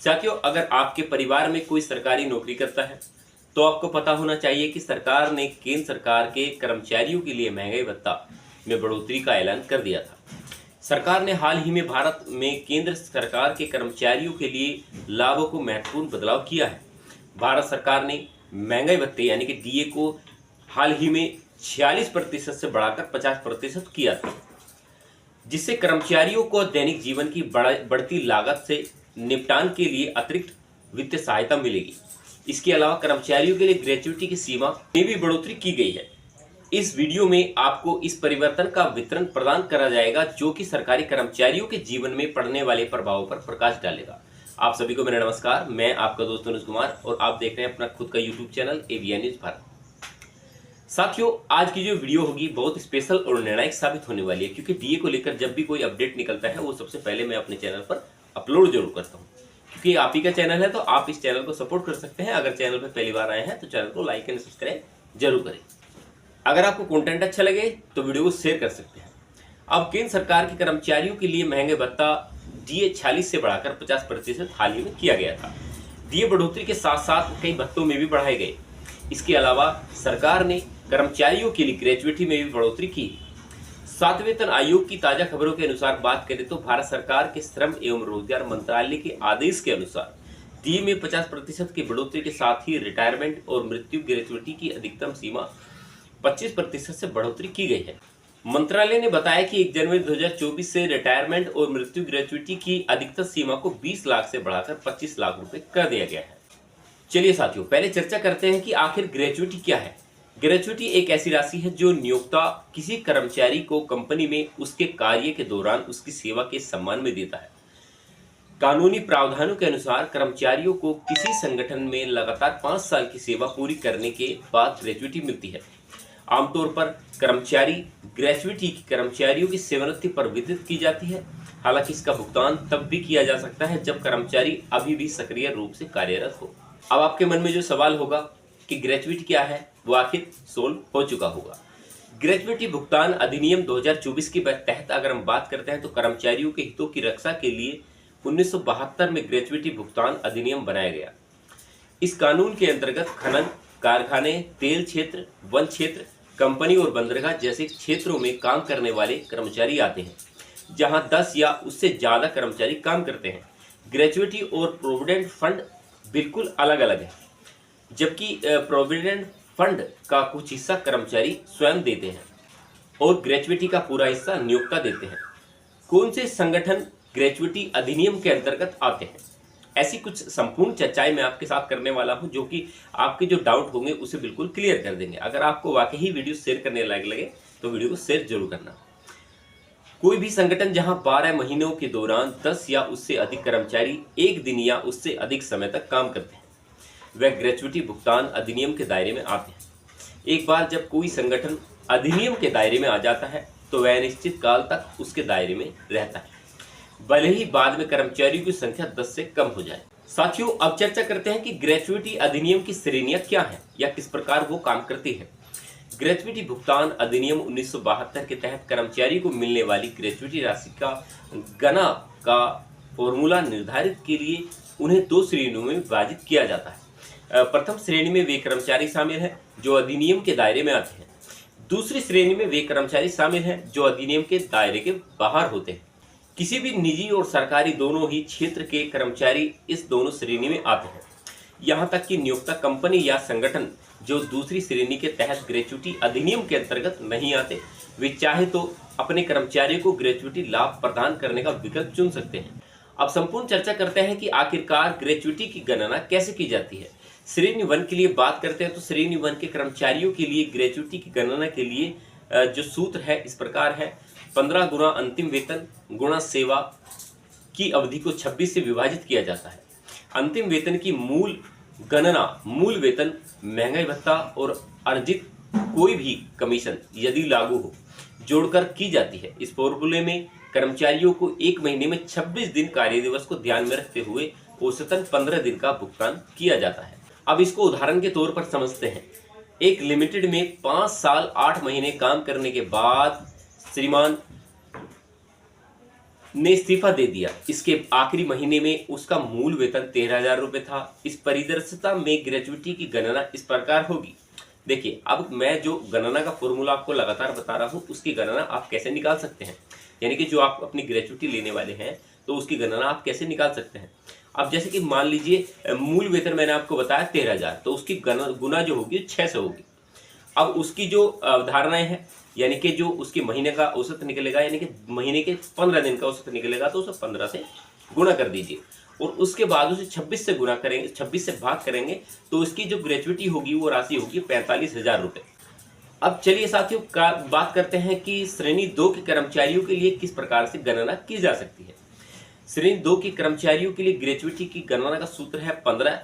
साथियों, अगर आपके परिवार में कोई सरकारी नौकरी करता है तो आपको पता होना चाहिए कि सरकार ने केंद्र सरकार के कर्मचारियों के लिए महंगाई भत्ता में बढ़ोतरी का ऐलान कर दिया था। सरकार ने हाल ही में भारत में केंद्र सरकार के कर्मचारियों के लिए लाभों को महत्वपूर्ण बदलाव किया है। भारत सरकार ने महंगाई भत्ते यानी कि डीए को हाल ही में 46% से बढ़ाकर 50% किया था, जिससे कर्मचारियों को दैनिक जीवन की बढ़ती लागत से निपटान के लिए अतिरिक्त वित्तीय सहायता मिलेगी। इसके अलावा कर्मचारियों के लिए ग्रेच्युटी की सीमा में भी बढ़ोतरी की गई है। इस वीडियो में आपको इस परिवर्तन का विवरण प्रदान करा जाएगा, जो कि सरकारी कर्मचारियों के जीवन में पड़ने वाले प्रभावों पर प्रकाश डालेगा। आप सभी को मेरा नमस्कार। मैं आपका दोस्त अनुज कुमार और आप देख रहे हैं अपना खुद का YouTube channel AVN news Bharat. साथियों, आज की जो वीडियो होगी बहुत स्पेशल और निर्णायक साबित होने वाली है, क्योंकि डीए को लेकर जब भी कोई अपडेट निकलता है वो सबसे पहले मैं अपने चैनल पर अपलोड जरूर करता हूँ, क्योंकि आप ही का चैनल है तो आप इस चैनल को सपोर्ट कर सकते हैं। अगर चैनल पर पहली बार आए हैं तो चैनल को लाइक एंड सब्सक्राइब जरूर करें। अगर आपको कंटेंट अच्छा लगे तो वीडियो को शेयर कर सकते हैं। अब केंद्र सरकार के कर्मचारियों के लिए महंगाई भत्ता डीए 46 से बढ़ाकर 50% हाल ही में किया गया था। डीए बढ़ोतरी के साथ साथ कई भत्तों में भी बढ़ाए गए। इसके अलावा सरकार ने कर्मचारियों के लिए ग्रेच्युटी में भी बढ़ोतरी की। 7वें वेतन आयोग की ताजा खबरों के अनुसार बात करें तो भारत सरकार के श्रम एवं रोजगार मंत्रालय के आदेश के अनुसार डीए में 50% की बढ़ोतरी के साथ ही रिटायरमेंट और मृत्यु ग्रेच्युटी की अधिकतम सीमा 25% से बढ़ोतरी की गई है। मंत्रालय ने बताया कि 1 जनवरी 2024 से रिटायरमेंट और मृत्यु ग्रेच्युटी की अधिकतम सीमा को 20 लाख से बढ़ाकर 25 लाख रुपए कर दिया गया है। चलिए साथियों, पहले चर्चा करते हैं कि आखिर ग्रेच्युटी क्या है। ग्रेच्युटी एक ऐसी राशि है जो नियोक्ता किसी कर्मचारी को कंपनी में उसके कार्य के दौरान उसकी सेवा के सम्मान में देता है। कानूनी प्रावधानों के अनुसार कर्मचारियों को किसी संगठन में लगातार 5 साल की सेवा पूरी करने के बाद ग्रेच्युटी मिलती है। आमतौर पर कर्मचारी ग्रेच्युटी कर्मचारियों की सेवानिवृत्ति पर वितरित की जाती है। हालांकि इसका भुगतान तब भी किया जा सकता है जब कर्मचारी अभी भी सक्रिय रूप से कार्यरत हो। अब आपके मन में जो सवाल होगा कि ग्रेच्युटी क्या है, वो आखिर सोल्व हो चुका होगा। ग्रेच्युटी भुगतान अधिनियम 2024 के तहत अगर हम बात करते हैं तो कर्मचारियों के हितों की रक्षा के लिए 1972 में ग्रेच्युटी भुगतान अधिनियम बनाया गया। इस कानून के अंतर्गत खनन, कारखाने, तेल क्षेत्र, वन क्षेत्र, कंपनी और बंदरगाह जैसे क्षेत्रों में काम करने वाले कर्मचारी आते हैं, जहां 10 या उससे ज्यादा कर्मचारी काम करते हैं। ग्रेच्युटी और प्रोविडेंट फंड बिल्कुल अलग अलग है, जबकि प्रोविडेंट फंड का कुछ हिस्सा कर्मचारी स्वयं देते हैं और ग्रेच्युटी का पूरा हिस्सा नियोक्ता देते हैं। कौन से संगठन ग्रेच्युटी अधिनियम के अंतर्गत आते हैं, ऐसी कुछ संपूर्ण चर्चाएं मैं आपके साथ करने वाला हूं, जो कि आपके जो डाउट होंगे उसे बिल्कुल क्लियर कर देंगे। अगर आपको वाकई ही वीडियो शेयर करने लायक लगे तो वीडियो को शेयर जरूर करना। कोई भी संगठन जहां 12 महीनों के दौरान 10 या उससे अधिक कर्मचारी 1 दिन या उससे अधिक समय तक काम करते हैं, वह ग्रेच्युटी भुगतान अधिनियम के दायरे में आते हैं। एक बार जब कोई संगठन अधिनियम के दायरे में आ जाता है तो वह निश्चित काल तक उसके दायरे में रहता है, भले ही बाद में कर्मचारियों की संख्या 10 से कम हो जाए। साथियों, अब चर्चा करते हैं कि ग्रेच्युटी अधिनियम की श्रेणियां क्या हैं या किस प्रकार वो काम करती है। ग्रेच्युटी भुगतान अधिनियम 1972 के तहत कर्मचारी को मिलने वाली ग्रेच्युटी राशि का गणना का फॉर्मूला निर्धारित के लिए उन्हें 2 श्रेणियों में विभाजित किया जाता है। प्रथम श्रेणी में वे कर्मचारी शामिल हैं जो अधिनियम के दायरे में आते हैं। दूसरी श्रेणी में वे कर्मचारी शामिल हैं जो अधिनियम के दायरे के बाहर होते हैं। किसी भी निजी और सरकारी दोनों ही क्षेत्र के कर्मचारी इस दोनों श्रेणी में आते हैं। यहाँ तक कि नियोक्ता कंपनी या संगठन जो दूसरी श्रेणी के तहत ग्रेच्युटी अधिनियम के अंतर्गत नहीं आते, वे चाहे तो अपने कर्मचारियों को ग्रेच्युटी लाभ प्रदान करने का विकल्प चुन सकते हैं। अब संपूर्ण चर्चा करते हैं कि आखिरकार ग्रेच्युटी की गणना कैसे की जाती है। श्रेणी 1 के लिए बात करते हैं तो श्रेणी 1 के कर्मचारियों के लिए ग्रेच्युटी की गणना के लिए जो सूत्र है इस प्रकार है: 15 गुना अंतिम वेतन गुणा सेवा की अवधि को 26 से विभाजित किया जाता है। अंतिम वेतन की मूल गणना मूल वेतन, महंगाई भत्ता और अर्जित कोई भी कमीशन यदि लागू हो जोड़कर की जाती है। इस फॉर्मूले में कर्मचारियों को 1 महीने में 26 दिन कार्य दिवस को ध्यान में रखते हुए औसतन 15 दिन का भुगतान किया जाता है। अब इसको उदाहरण के तौर पर समझते हैं। एक लिमिटेड में 5 साल 8 महीने काम करने के बाद श्रीमान ने इस्तीफा दे दिया। इसके आखिरी महीने में उसका मूल वेतन 13,000 रुपये था। इस परिदृश्यता में ग्रेजुइटी की गणना इस प्रकार होगी। देखिए, अब मैं जो गणना का फॉर्मूला आपको लगातार बता रहा हूँ, उसकी गणना आप कैसे निकाल सकते हैं, यानी कि जो आप अपनी ग्रेजुइटी लेने वाले हैं तो उसकी गणना आप कैसे निकाल सकते हैं। अब जैसे कि मान लीजिए मूल वेतन मैंने आपको बताया 13,000, तो उसकी गुना जो होगी 6 से होगी। अब उसकी जो अवधारणाएं हैं, यानी कि जो उसके महीने का औसत निकलेगा, यानी कि महीने के 15 दिन का औसत निकलेगा, तो उसे 15 से गुणा कर दीजिए और उसके बाद उसे 26 से गुणा करेंगे, 26 से भाग करेंगे, तो इसकी जो ग्रेजुइटी होगी वो राशि होगी 45,000 रुपये। अब चलिए साथियों बात करते हैं कि श्रेणी 2 के कर्मचारियों के लिए किस प्रकार से गणना की जा सकती है। श्रेणी 2 के कर्मचारियों के लिए ग्रेजुइटी की गणना का सूत्र है 15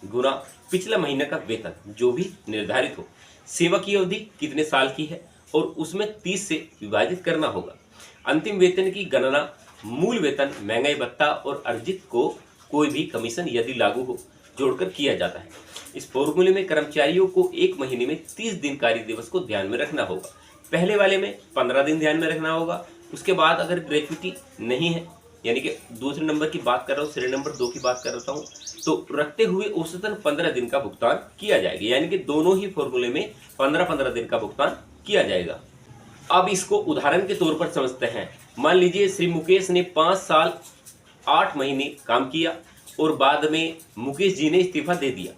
गुना पिछला महीने का वेतन जो भी निर्धारित हो, सेवा की अवधि कितने साल की है और उसमें 30 से विभाजित करना होगा। अंतिम वेतन की गणना मूल वेतन, महंगाई भत्ता और अर्जित को कोई भी कमीशन यदि लागू हो जोड़कर किया जाता है। इस फॉर्मूले में कर्मचारियों को एक महीने में 30 दिन कार्य दिवस को ध्यान में रखना होगा। पहले वाले में 15 दिन ध्यान में रखना होगा। उसके बाद अगर ग्रेजुइटी नहीं है, यानी कि दूसरे नंबर की बात कर रहा हूँ, श्रेणी नंबर 2 की बात कर रहा हूँ, तो रखते हुए औसतन 15 दिन का भुगतान किया जाएगा, यानी कि दोनों ही फॉर्मूले में 15-15 दिन का भुगतान किया जाएगा। अब इसको उदाहरण के तौर पर समझते हैं। मान लीजिए श्री मुकेश ने 5 साल 8 महीने काम किया और बाद में मुकेश जी ने इस्तीफा दे दिया।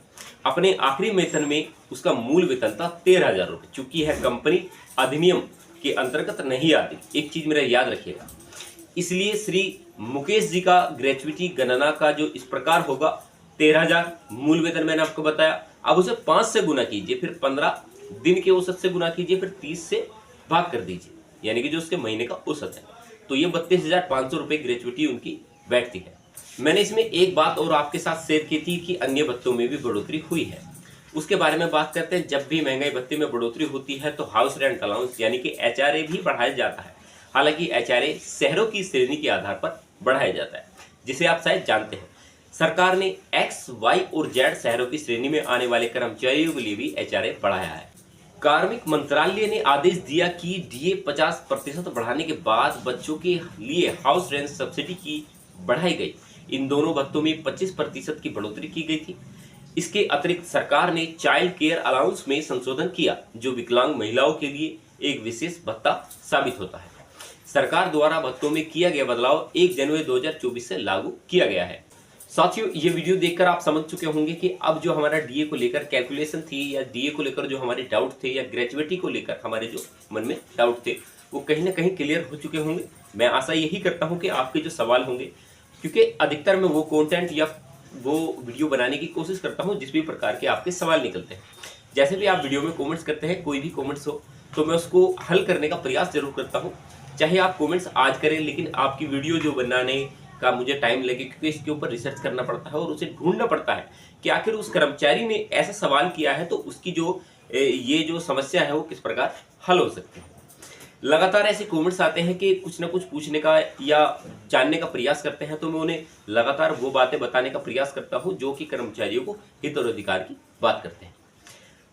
अपने आखिरी वेतन में उसका मूल वेतन था 13,000 रुपये। चूंकि यह कंपनी अधिनियम के अंतर्गत नहीं आती, एक चीज मेरा याद रखिएगा, इसलिए श्री मुकेश जी का ग्रेजुइटी गणना का जो इस प्रकार होगा, 13,000 मूल वेतन मैंने आपको बताया। अब उसे 5 से गुना कीजिए, फिर 15 दिन के औसत से गुना कीजिए, फिर 30 से भाग कर दीजिए, यानी कि जो उसके महीने का औसत है, तो ये 32,500 रुपये ग्रेजुइटी उनकी बैठती है। मैंने इसमें एक बात और आपके साथ शेयर की थी कि अन्य भत्तों में भी बढ़ोतरी हुई है, उसके बारे में बात करते हैं। जब भी महंगाई भत्ते में बढ़ोतरी होती है तो हाउस रेंट अलाउंस यानी कि HRA भी बढ़ाया जाता है। हालांकि HRA शहरों की श्रेणी के आधार पर बढ़ाया जाता है, जिसे आप शायद जानते हैं। सरकार ने X, Y और Z शहरों की श्रेणी में आने वाले कर्मचारियों के लिए भी HRA बढ़ाया है। कार्मिक मंत्रालय ने आदेश दिया कि DA 50% बढ़ाने के बाद बच्चों के लिए हाउस रेंट सब्सिडी की बढ़ाई गई। इन दोनों भत्तों में 25% की बढ़ोतरी की गई थी। इसके अतिरिक्त सरकार ने चाइल्ड केयर अलाउंस में संशोधन किया, जो विकलांग महिलाओं के लिए एक विशेष भत्ता साबित होता है। सरकार द्वारा भत्तों में किया गया बदलाव 1 जनवरी 2024 से लागू किया गया है। साथियों, ये वीडियो देखकर आप समझ चुके होंगे कि अब जो हमारा DA को लेकर कैलकुलेशन थी, या DA को लेकर जो हमारे डाउट थे, या ग्रेजुइटी को लेकर हमारे जो मन में डाउट थे, वो कहीं ना कहीं क्लियर हो चुके होंगे। मैं आशा यही करता हूं कि आपके जो सवाल होंगे, क्योंकि अधिकतर मैं वो कंटेंट या वो वीडियो बनाने की कोशिश करता हूं जिस भी प्रकार के आपके सवाल निकलते हैं। जैसे भी आप वीडियो में कॉमेंट्स करते हैं, कोई भी कॉमेंट्स हो तो मैं उसको हल करने का प्रयास जरूर करता हूँ। चाहे आप कॉमेंट्स आज करें, लेकिन आपकी वीडियो जो बनाने का मुझे टाइम लगे, क्योंकि इसके ऊपर रिसर्च करना पड़ता है और उसे ढूंढना पड़ता है कि आखिर उस कर्मचारी ने ऐसा सवाल किया है तो उसकी जो ये जो समस्या है वो किस प्रकार हल हो सकती है। लगातार ऐसे कमेंट्स आते हैं कि कुछ ना कुछ पूछने का या जानने का प्रयास करते हैं, तो मैं उन्हें लगातार वो बातें बताने का प्रयास करता हूं जो कि कर्मचारियों को हित और अधिकार की बात करते हैं।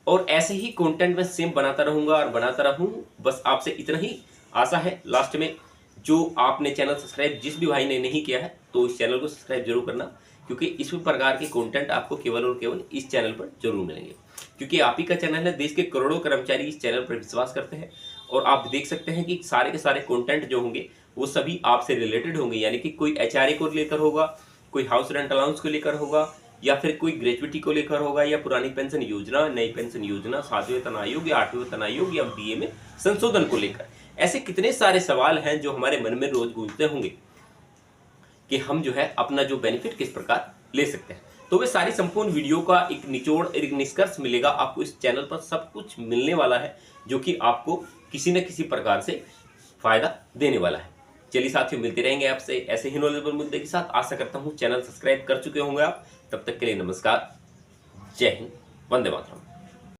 और ऐसे ही कंटेंट मैं सेम बनाता रहूंगा और बनाता रहूं। बस आपसे इतना ही आशा है। लास्ट में, जो आपने चैनल सब्सक्राइब जिस भी भाई ने नहीं किया है तो इस चैनल को सब्सक्राइब जरूर करना, क्योंकि इस प्रकार के कंटेंट आपको केवल और केवल इस चैनल पर जरूर मिलेंगे, क्योंकि आप ही का चैनल है। देश के करोड़ों कर्मचारी इस चैनल पर विश्वास करते हैं और आप देख सकते हैं कि सारे के सारे कंटेंट जो होंगे वो सभी आपसे रिलेटेड होंगे, यानी कि कोई HRA को लेकर होगा, कोई हाउस रेंट अलाउंस को लेकर होगा, या फिर कोई ग्रेजुइटी को लेकर होगा, या पुरानी पेंशन योजना, नई पेंशन योजना, 7वें वेतन आयोग या 8वें वेतन आयोग, या DA में संशोधन को लेकर। ऐसे कितने सारे सवाल हैं जो हमारे मन में रोज गूंजते होंगे कि हम जो है अपना जो बेनिफिट किस प्रकार ले सकते हैं। तो वे सारी संपूर्ण वीडियो का एक निचोड़, एक निष्कर्ष मिलेगा आपको। इस चैनल पर सब कुछ मिलने वाला है जो कि आपको किसी न किसी प्रकार से फायदा देने वाला है। चलिए साथियों, मिलते रहेंगे आपसे ऐसे ही नॉलेजेबल मुद्दे के साथ। आशा करता हूँ चैनल सब्सक्राइब कर चुके होंगे आप। तब तक के लिए नमस्कार, जय हिंद, वंदे मातरम।